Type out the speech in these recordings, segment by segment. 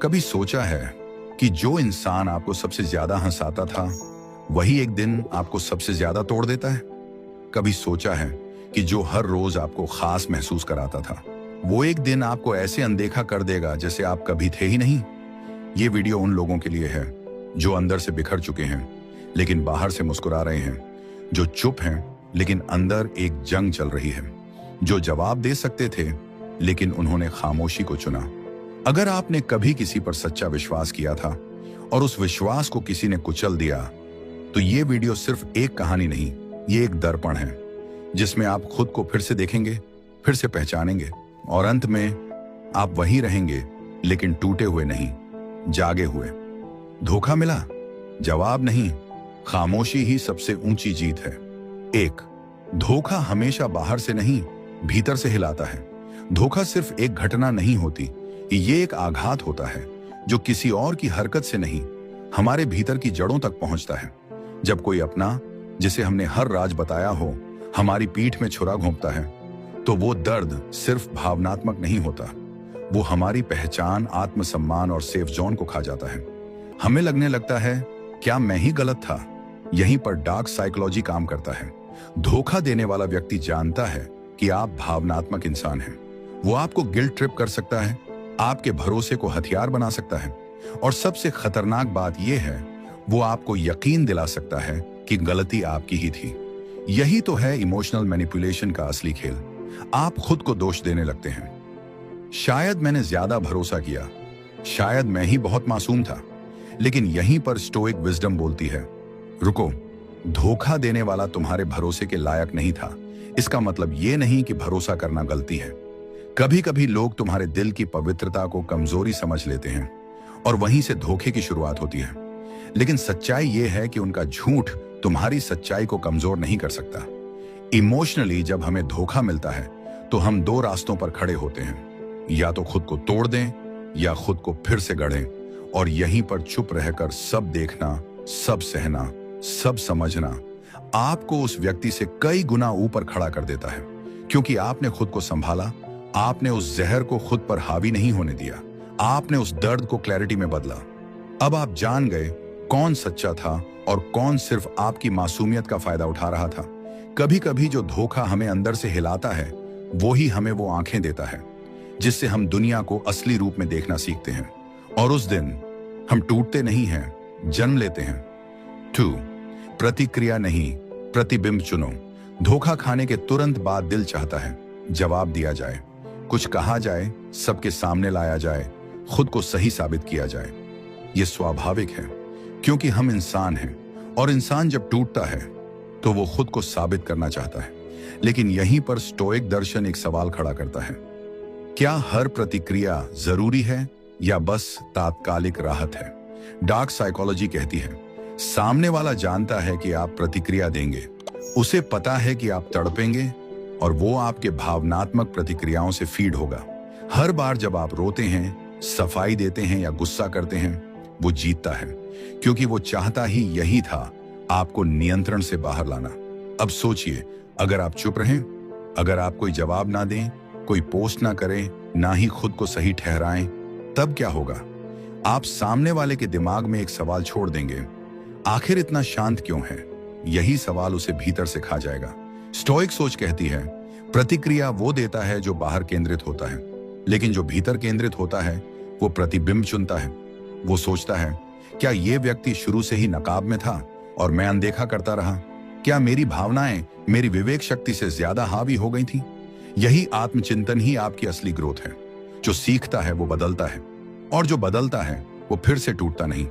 कभी सोचा है कि जो इंसान आपको सबसे ज्यादा हंसाता था वही एक दिन आपको सबसे ज्यादा तोड़ देता है? कभी सोचा है कि जो हर रोज आपको खास महसूस कराता था वो एक दिन आपको ऐसे अनदेखा कर देगा जैसे आप कभी थे ही नहीं? ये वीडियो उन लोगों के लिए है जो अंदर से बिखर चुके हैं लेकिन बाहर से मुस्कुरा रहे हैं, जो चुप हैं लेकिन अंदर एक जंग चल रही है, जो जवाब दे सकते थे लेकिन उन्होंने खामोशी को चुना। अगर आपने कभी किसी पर सच्चा विश्वास किया था और उस विश्वास को किसी ने कुचल दिया तो ये वीडियो सिर्फ एक कहानी नहीं, ये एक दर्पण है जिसमें आप खुद को फिर से देखेंगे, फिर से पहचानेंगे और अंत में आप वहीं रहेंगे लेकिन टूटे हुए नहीं, जागे हुए। धोखा मिला? जवाब नहीं, खामोशी ही सबसे ऊंची जीत है। एक, धोखा हमेशा बाहर से नहीं भीतर से हिलाता है। धोखा सिर्फ एक घटना नहीं होती, ये एक आघात होता है जो किसी और की हरकत से नहीं हमारे भीतर की जड़ों तक पहुंचता है। जब कोई अपना जिसे हमने हर राज बताया हो हमारी पीठ में छुरा घोंपता है तो वो दर्द सिर्फ भावनात्मक नहीं होता, वो हमारी पहचान, आत्मसम्मान और सेफ जोन को खा जाता है। हमें लगने लगता है क्या मैं ही गलत था? यहीं पर डार्क साइकोलॉजी काम करता है। धोखा देने वाला व्यक्ति जानता है कि आप भावनात्मक इंसान हैं। वो आपको गिल्ट ट्रिप कर सकता है, आपके भरोसे को हथियार बना सकता है और सबसे खतरनाक बात यह है वो आपको यकीन दिला सकता है कि गलती आपकी ही थी। यही तो है इमोशनल मैनिपुलेशन का असली खेल। आप खुद को दोष देने लगते हैं, शायद मैंने ज्यादा भरोसा किया, शायद मैं ही बहुत मासूम था। लेकिन यहीं पर स्टोइक विजडम बोलती है, रुको, धोखा देने वाला तुम्हारे भरोसे के लायक नहीं था। इसका मतलब यह नहीं कि भरोसा करना गलती है। कभी कभी लोग तुम्हारे दिल की पवित्रता को कमजोरी समझ लेते हैं और वहीं से धोखे की शुरुआत होती है। लेकिन सच्चाई यह है कि उनका झूठ तुम्हारी सच्चाई को कमजोर नहीं कर सकता। इमोशनली जब हमें धोखा मिलता है तो हम दो रास्तों पर खड़े होते हैं, या तो खुद को तोड़ दें या खुद को फिर से गढ़ें। और यहीं पर चुप रहकर सब देखना, सब सहना, सब समझना आपको उस व्यक्ति से कई गुना ऊपर खड़ा कर देता है, क्योंकि आपने खुद को संभाला, आपने उस जहर को खुद पर हावी नहीं होने दिया, आपने उस दर्द को क्लैरिटी में बदला। अब आप जान गए कौन सच्चा था और कौन सिर्फ आपकी मासूमियत का फायदा उठा रहा था। कभी कभी जो धोखा हमें अंदर से हिलाता है वो ही हमें वो आंखें देता है जिससे हम दुनिया को असली रूप में देखना सीखते हैं। और उस दिन हम टूटते नहीं हैं, जन्म लेते हैं। 2, प्रतिक्रिया नहीं, प्रतिबिंब चुनो। धोखा खाने के तुरंत बाद दिल चाहता है जवाब दिया जाए, कुछ कहा जाए, सबके सामने लाया जाए, खुद को सही साबित किया जाए। यह स्वाभाविक है क्योंकि हम इंसान हैं और इंसान जब टूटता है तो वो खुद को साबित करना चाहता है। लेकिन यहीं पर स्टोइक दर्शन एक सवाल खड़ा करता है, क्या हर प्रतिक्रिया जरूरी है या बस तात्कालिक राहत है? डार्क साइकोलॉजी कहती है सामने वाला जानता है कि आप प्रतिक्रिया देंगे, उसे पता है कि आप तड़पेंगे और वो आपके भावनात्मक प्रतिक्रियाओं से फीड होगा। हर बार जब आप रोते हैं, सफाई देते हैं या गुस्सा करते हैं, वो जीतता है क्योंकि वो चाहता ही यही था, आपको नियंत्रण से बाहर लाना। अब सोचिए, अगर आप चुप रहें, अगर आप कोई जवाब ना दें, कोई पोस्ट ना करें, ना ही खुद को सही ठहराएं, तब क्या होगा? आप सामने वाले के दिमाग में एक सवाल छोड़ देंगे, आखिर इतना शांत क्यों है? यही सवाल उसे भीतर से खा जाएगा। स्टोइक सोच कहती है प्रतिक्रिया वो देता है जो बाहर केंद्रित होता है, लेकिन जो भीतर केंद्रित होता है वो प्रतिबिंब चुनता है। वो सोचता है क्या ये व्यक्ति शुरू से ही नकाब में था और मैं अनदेखा करता रहा? क्या मेरी भावनाएं मेरी विवेक शक्ति से ज्यादा हावी हो गई थी? यही आत्मचिंतन ही आपकी असली ग्रोथ है। जो सीखता है वो बदलता है और जो बदलता है वो फिर से टूटता नहीं।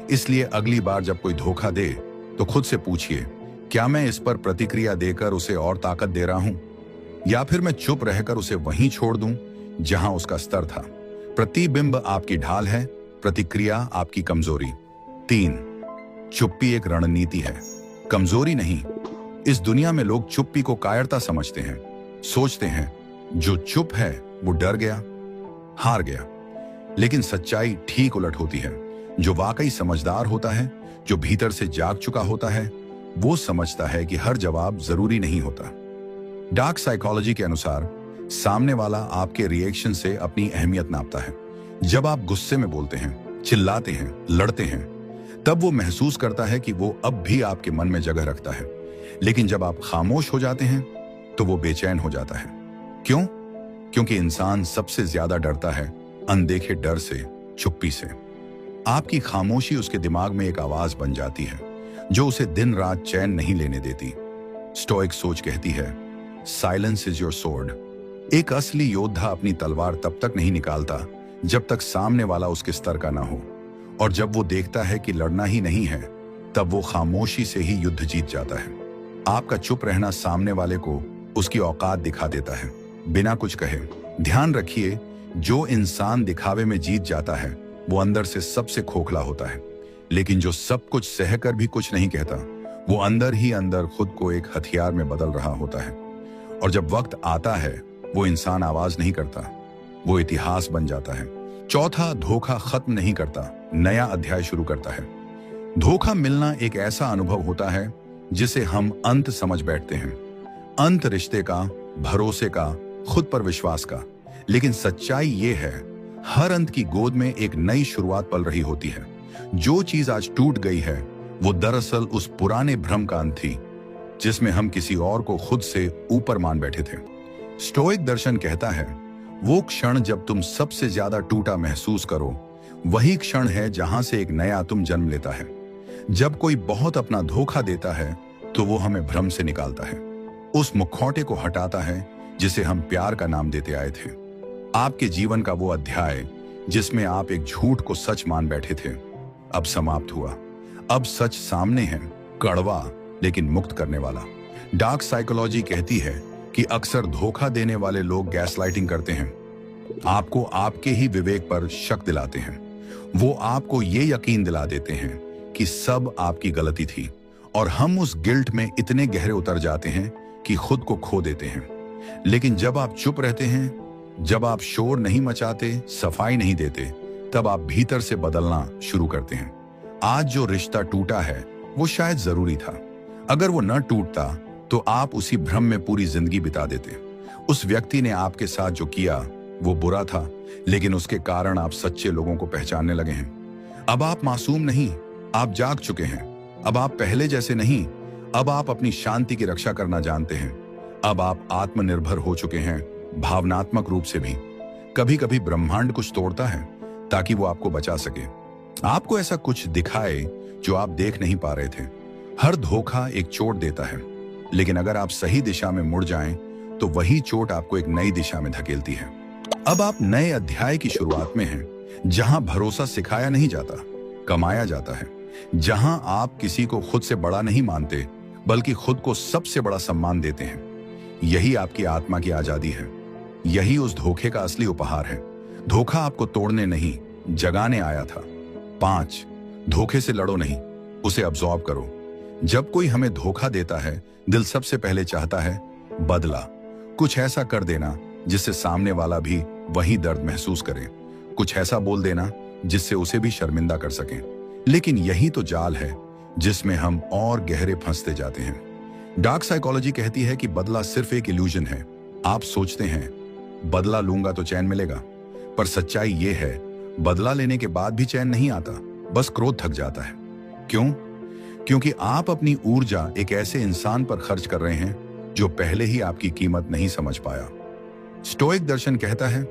इसलिए अगली बार जब कोई धोखा दे तो खुद से पूछिए, क्या मैं इस पर प्रतिक्रिया देकर उसे और ताकत दे रहा हूं या फिर मैं चुप रहकर उसे वहीं छोड़ दूं जहां उसका स्तर था? प्रतिबिंब आपकी ढाल है, प्रतिक्रिया आपकी कमजोरी। 3, चुप्पी एक रणनीति है, कमजोरी नहीं। इस दुनिया में लोग चुप्पी को कायरता समझते हैं, सोचते हैं जो चुप है वो डर गया, हार गया। लेकिन सच्चाई ठीक उलट होती है। जो वाकई समझदार होता है, जो भीतर से जाग चुका होता है, वो समझता है कि हर जवाब जरूरी नहीं होता। डार्क साइकोलॉजी के अनुसार सामने वाला आपके रिएक्शन से अपनी अहमियत नापता है। जब आप गुस्से में बोलते हैं, चिल्लाते हैं, लड़ते हैं, तब वो महसूस करता है कि वो अब भी आपके मन में जगह रखता है। लेकिन जब आप खामोश हो जाते हैं तो वो बेचैन हो जाता है। क्यों? क्योंकि इंसान सबसे ज्यादा डरता है अनदेखे डर से, चुप्पी से। आपकी खामोशी उसके दिमाग में एक आवाज बन जाती है जो उसे दिन रात चैन नहीं लेने देती। स्टोइक सोच कहती है, साइलेंस इज योर सोर्ड। एक असली योद्धा अपनी तलवार तब तक नहीं निकालता जब तक सामने वाला उसके स्तर का ना हो, और जब वो देखता है कि लड़ना ही नहीं है, तब वो खामोशी से ही युद्ध जीत जाता है। आपका चुप रहना सामने वाले को उसकी औकात दिखा देता है, बिना कुछ कहे। ध्यान रखिए, जो इंसान दिखावे में जीत जाता है वो अंदर से सबसे खोखला होता है, लेकिन जो सब कुछ सहकर भी कुछ नहीं कहता, वो अंदर ही अंदर खुद को एक हथियार में बदल रहा होता है। और जब वक्त आता है, वो इंसान आवाज नहीं करता, वो इतिहास बन जाता है। चौथा, धोखा खत्म नहीं करता, नया अध्याय शुरू करता है। धोखा मिलना एक ऐसा अनुभव होता है जिसे हम अंत समझ बैठते हैं। अंत रिश्ते का, भरोसे का, खुद पर विश्वास का। लेकिन सच्चाई ये है, हर अंत की गोद में एक नई शुरुआत पल रही होती है। जो चीज आज टूट गई है वो दरअसल उस पुराने भ्रम का अंत थी जिसमें हम किसी और को खुद से ऊपर मान बैठे थे। स्टोइक दर्शन कहता है, वो क्षण जब तुम सबसे ज्यादा टूटा महसूस करो, वही क्षण है जहां से एक नया तुम जन्म लेता है। जब कोई बहुत अपना धोखा देता है तो वो हमें भ्रम से निकालता है, उस मुखौटे को हटाता है जिसे हम प्यार का नाम देते आए थे। आपके जीवन का वो अध्याय जिसमें आप एक झूठ को सच मान बैठे थे, अब समाप्त हुआ। अब सच सामने है, कड़वा लेकिन मुक्त करने वाला। डार्क साइकोलॉजी कहती है कि अक्सर धोखा देने वाले लोग गैसलाइटिंग करते हैं, आपको आपके ही विवेक पर शक दिलाते हैं। वो आपको ये यकीन दिला देते हैं कि सब आपकी गलती थी, और हम उस गिल्ट में इतने गहरे उतर जाते हैं कि खुद को खो देते हैं। लेकिन जब आप चुप रहते हैं, जब आप शोर नहीं मचाते, सफाई नहीं देते, तब आप भीतर से बदलना शुरू करते हैं। आज जो रिश्ता टूटा है वो शायद जरूरी था। अगर वो न टूटता तो आप उसी भ्रम में पूरी जिंदगी बिता देते। उस व्यक्ति ने आपके साथ जो किया वो बुरा था, लेकिन उसके कारण आप सच्चे लोगों को पहचानने लगे हैं। अब आप मासूम नहीं, आप जाग चुके हैं। अब आप पहले जैसे नहीं, अब आप अपनी शांति की रक्षा करना जानते हैं। अब आप आत्मनिर्भर हो चुके हैं, भावनात्मक रूप से भी। कभी कभी ब्रह्मांड कुछ तोड़ता है ताकि वो आपको बचा सके, आपको ऐसा कुछ दिखाए जो आप देख नहीं पा रहे थे। हर धोखा एक चोट देता है, लेकिन अगर आप सही दिशा में मुड़ जाएं तो वही चोट आपको एक नई दिशा में धकेलती है। अब आप नए अध्याय की शुरुआत में हैं, जहां भरोसा सिखाया नहीं जाता, कमाया जाता है। जहां आप किसी को खुद से बड़ा नहीं मानते, बल्कि खुद को सबसे बड़ा सम्मान देते हैं। यही आपकी आत्मा की आजादी है। यही उस धोखे का असली उपहार है। धोखा आपको तोड़ने नहीं, जगाने आया था। 5, धोखे से लड़ो नहीं, उसे अब्सॉर्ब करो। जब कोई हमें धोखा देता है, दिल सबसे पहले चाहता है बदला, कुछ ऐसा कर देना जिससे सामने वाला भी वही दर्द महसूस करे, कुछ ऐसा बोल देना जिससे उसे भी शर्मिंदा कर सकें। लेकिन यही तो जाल है जिसमें हम और गहरे फंसते जाते हैं। डार्क साइकोलॉजी कहती है कि बदला सिर्फ एक इल्यूजन है। आप सोचते हैं बदला लूंगा तो चैन मिलेगा, पर सच्चाई ये है, बदला लेने के बाद भी चैन नहीं आता, बस क्रोध थक जाता है। क्यों? क्योंकि आप अपनी ऊर्जा एक ऐसे इंसान पर खर्च कर रहे हैं जो पहले ही आपकी कीमत नहीं समझ पाया। स्टोइक दर्शन कहता है,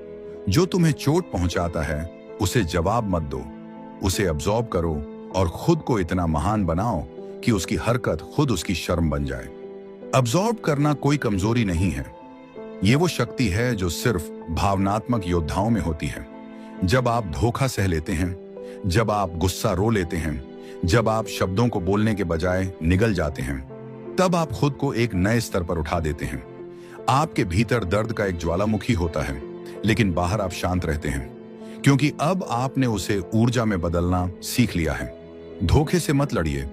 जो तुम्हें चोट पहुंचाता है उसे जवाब मत दो, उसे अब्सॉर्ब करो और खुद को इतना महान बनाओ कि उसकी हरकत खुद उसकी शर्म बन जाए। अब्सॉर्ब करना कोई कमजोरी नहीं है, ये वो शक्ति है जो सिर्फ भावनात्मक योद्धाओं में होती है। जब आप धोखा सह लेते हैं, जब आप गुस्सा रो लेते हैं, जब आप शब्दों को बोलने के बजाय निगल जाते हैं, तब आप खुद को एक नए स्तर पर उठा देते हैं। आपके भीतर दर्द का एक ज्वालामुखी होता है, लेकिन बाहर आप शांत रहते हैं, क्योंकि अब आपने उसे ऊर्जा में बदलना सीख लिया है। धोखे से मत लड़िए,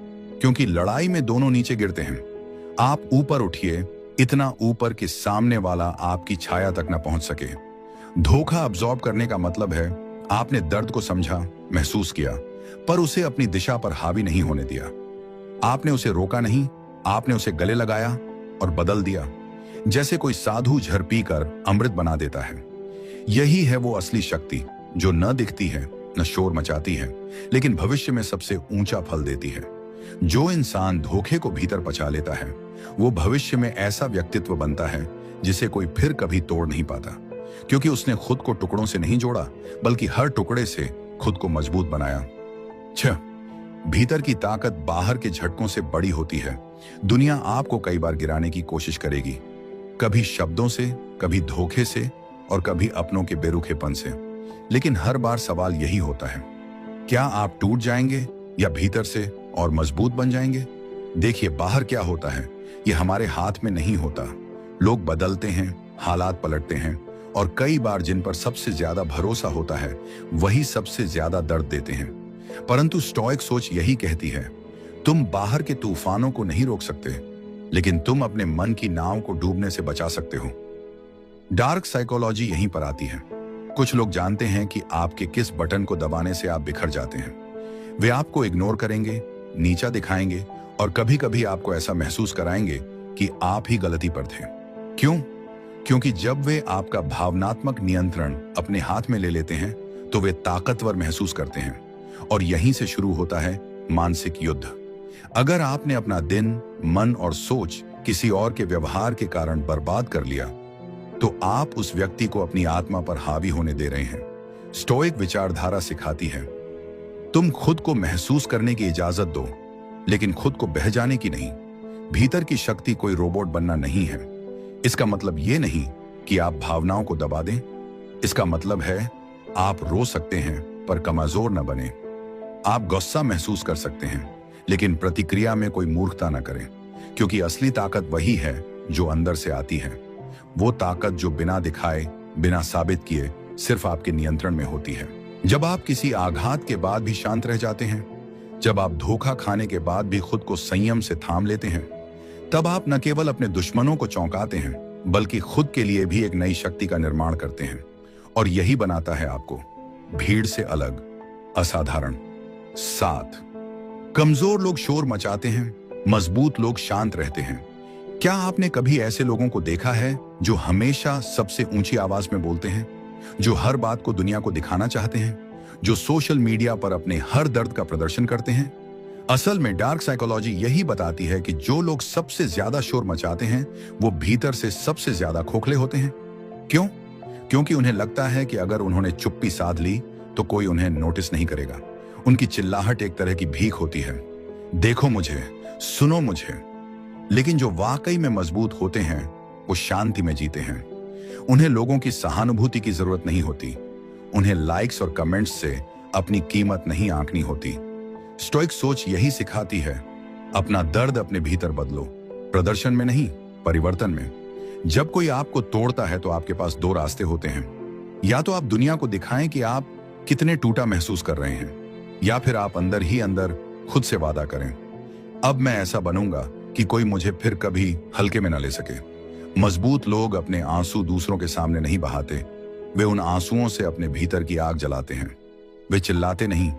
क्योंकि लड़ाई में दोनों नीचे गिरते हैं। आप ऊपर उठिए, इतना ऊपर कि सामने वाला आपकी छाया तक न पहुंच सके। धोखा अब्सॉर्ब करने का मतलब है आपने दर्द को समझा, महसूस किया, पर उसे अपनी दिशा पर हावी नहीं होने दिया। आपने उसे रोका नहीं, आपने उसे गले लगाया और बदल दिया, जैसे कोई साधु झर पीकर अमृत बना देता है। यही है वो असली शक्ति जो न दिखती है, न शोर मचाती है, लेकिन भविष्य में सबसे ऊंचा फल देती है। जो इंसान धोखे को भीतर पचा लेता है, वो भविष्य में ऐसा व्यक्तित्व बनता है जिसे कोई फिर कभी तोड़ नहीं पाता, क्योंकि उसने खुद को टुकड़ों से नहीं जोड़ा, बल्कि हर टुकड़े से खुद को मजबूत बनाया। 6. भीतर की ताकत बाहर के झटकों से बड़ी होती है। दुनिया आपको कई बार गिराने की कोशिश करेगी, कभी शब्दों से, कभी धोखे से और कभी अपनों के बेरुखेपन से, लेकिन हर बार सवाल यही होता है, क्या आप टूट जाएंगे या भीतर से और मजबूत बन जाएंगे? देखिए, बाहर क्या होता है ये हमारे हाथ में नहीं होता। लोग बदलते हैं, हालात पलटते हैं, और कई बार जिन पर सबसे ज्यादा भरोसा होता है वही सबसे ज्यादा दर्द देते हैं। परंतु स्टोइक सोच यही कहती है, तुम बाहर के तूफानों को नहीं रोक सकते, लेकिन तुम अपने मन की नाव को डूबने से बचा सकते हो। डार्क साइकोलॉजी यहीं पर आती है। कुछ लोग जानते हैं कि आपके किस बटन को दबाने से आप बिखर जाते हैं। वे आपको इग्नोर करेंगे, नीचा दिखाएंगे और कभी कभी आपको ऐसा महसूस कराएंगे कि आप ही गलती पर थे। क्यों? क्योंकि जब वे आपका भावनात्मक नियंत्रण अपने हाथ में ले लेते हैं तो वे ताकतवर महसूस करते हैं, और यहीं से शुरू होता है मानसिक युद्ध। अगर आपने अपना दिन, मन और सोच किसी और के व्यवहार के कारण बर्बाद कर लिया, तो आप उस व्यक्ति को अपनी आत्मा पर हावी होने दे रहे हैं। स्टोइक विचारधारा सिखाती है, तुम खुद को महसूस करने की इजाजत दो, लेकिन खुद को बह जाने की नहीं। भीतर की शक्ति कोई रोबोट बनना नहीं है। इसका मतलब यह नहीं कि आप भावनाओं को दबा दें। इसका मतलब है आप रो सकते हैं पर कमजोर न बने। आप गुस्सा महसूस कर सकते हैं, लेकिन प्रतिक्रिया में कोई मूर्खता न करें, क्योंकि असली ताकत वही है जो अंदर से आती है। वो ताकत जो बिना दिखाए, बिना साबित किए, सिर्फ आपके नियंत्रण में होती है। जब आप किसी आघात के बाद भी शांत रह जाते हैं, जब आप धोखा खाने के बाद भी खुद को संयम से थाम लेते हैं, तब आप न केवल अपने दुश्मनों को चौंकाते हैं, बल्कि खुद के लिए भी एक नई शक्ति का निर्माण करते हैं। और यही बनाता है आपको भीड़ से अलग, असाधारण। 7. कमजोर लोग शोर मचाते हैं, मजबूत लोग शांत रहते हैं। क्या आपने कभी ऐसे लोगों को देखा है जो हमेशा सबसे ऊंची आवाज में बोलते हैं, जो हर बात को दुनिया को दिखाना चाहते हैं, जो सोशल मीडिया पर अपने हर दर्द का प्रदर्शन करते हैं? असल में डार्क साइकोलॉजी यही बताती है कि जो लोग सबसे ज्यादा शोर मचाते हैं वो भीतर से सबसे ज्यादा खोखले होते हैं। क्यों? क्योंकि उन्हें लगता है कि अगर उन्होंने चुप्पी साध ली तो कोई उन्हें नोटिस नहीं करेगा। उनकी चिल्लाहट एक तरह की भीख होती है, देखो मुझे, सुनो मुझे। लेकिन जो वाकई में मजबूत होते हैं वो शांति में जीते हैं। उन्हें लोगों की सहानुभूति की जरूरत नहीं होती। उन्हें लाइक्स और कमेंट्स से अपनी कीमत नहीं आंकनी होती। स्टोइक सोच यही सिखाती है, अपना दर्द अपने भीतर बदलो, प्रदर्शन में नहीं, परिवर्तन में। जब कोई आपको तोड़ता है तो आपके पास 2 रास्ते होते हैं। या तो आप दुनिया को दिखाएं कि आप कितने टूटा महसूस कर रहे हैं, या फिर आप अंदर ही अंदर खुद से वादा करें, अब मैं ऐसा बनूंगा कि कोई मुझे फिर कभी हल्के में न ले सके। मजबूत लोग अपने आंसू दूसरों के सामने नहीं बहाते, वे उन आंसुओं से अपने भीतर की आग जलाते हैं। वे चिल्लाते नहीं,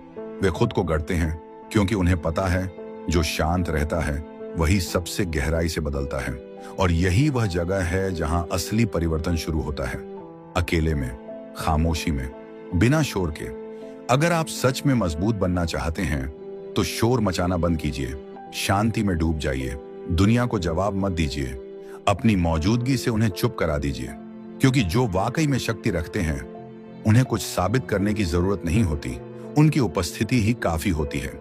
वे खुद को गढ़ते हैं, क्योंकि उन्हें पता है जो शांत रहता है वही सबसे गहराई से बदलता है। और यही वह जगह है जहां असली परिवर्तन शुरू होता है, अकेले में, खामोशी में, बिना शोर के। अगर आप सच में मजबूत बनना चाहते हैं तो शोर मचाना बंद कीजिए, शांति में डूब जाइए, दुनिया को जवाब मत दीजिए, अपनी मौजूदगी से उन्हें चुप करा दीजिए। क्योंकि जो वाकई में शक्ति रखते हैं उन्हें कुछ साबित करने की जरूरत नहीं होती, उनकी उपस्थिति ही काफी होती है।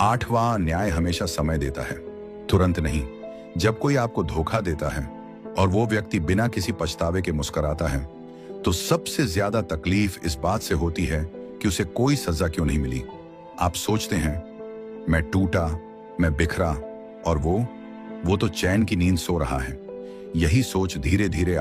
8वां न्याय हमेशा समय देता है, तुरंत नहीं। जब कोई आपको धोखा देता है और वो व्यक्ति बिना किसी पछतावे के मुस्कुराता है, तो सबसे ज्यादा तकलीफ इस बात से होती है कि उसे कोई सजा क्यों नहीं मिली। आप सोचते हैं, मैं टूटा, मैं बिखरा, और वो तो चैन की नींद सो रहा है। यही सोच धीरे धीरे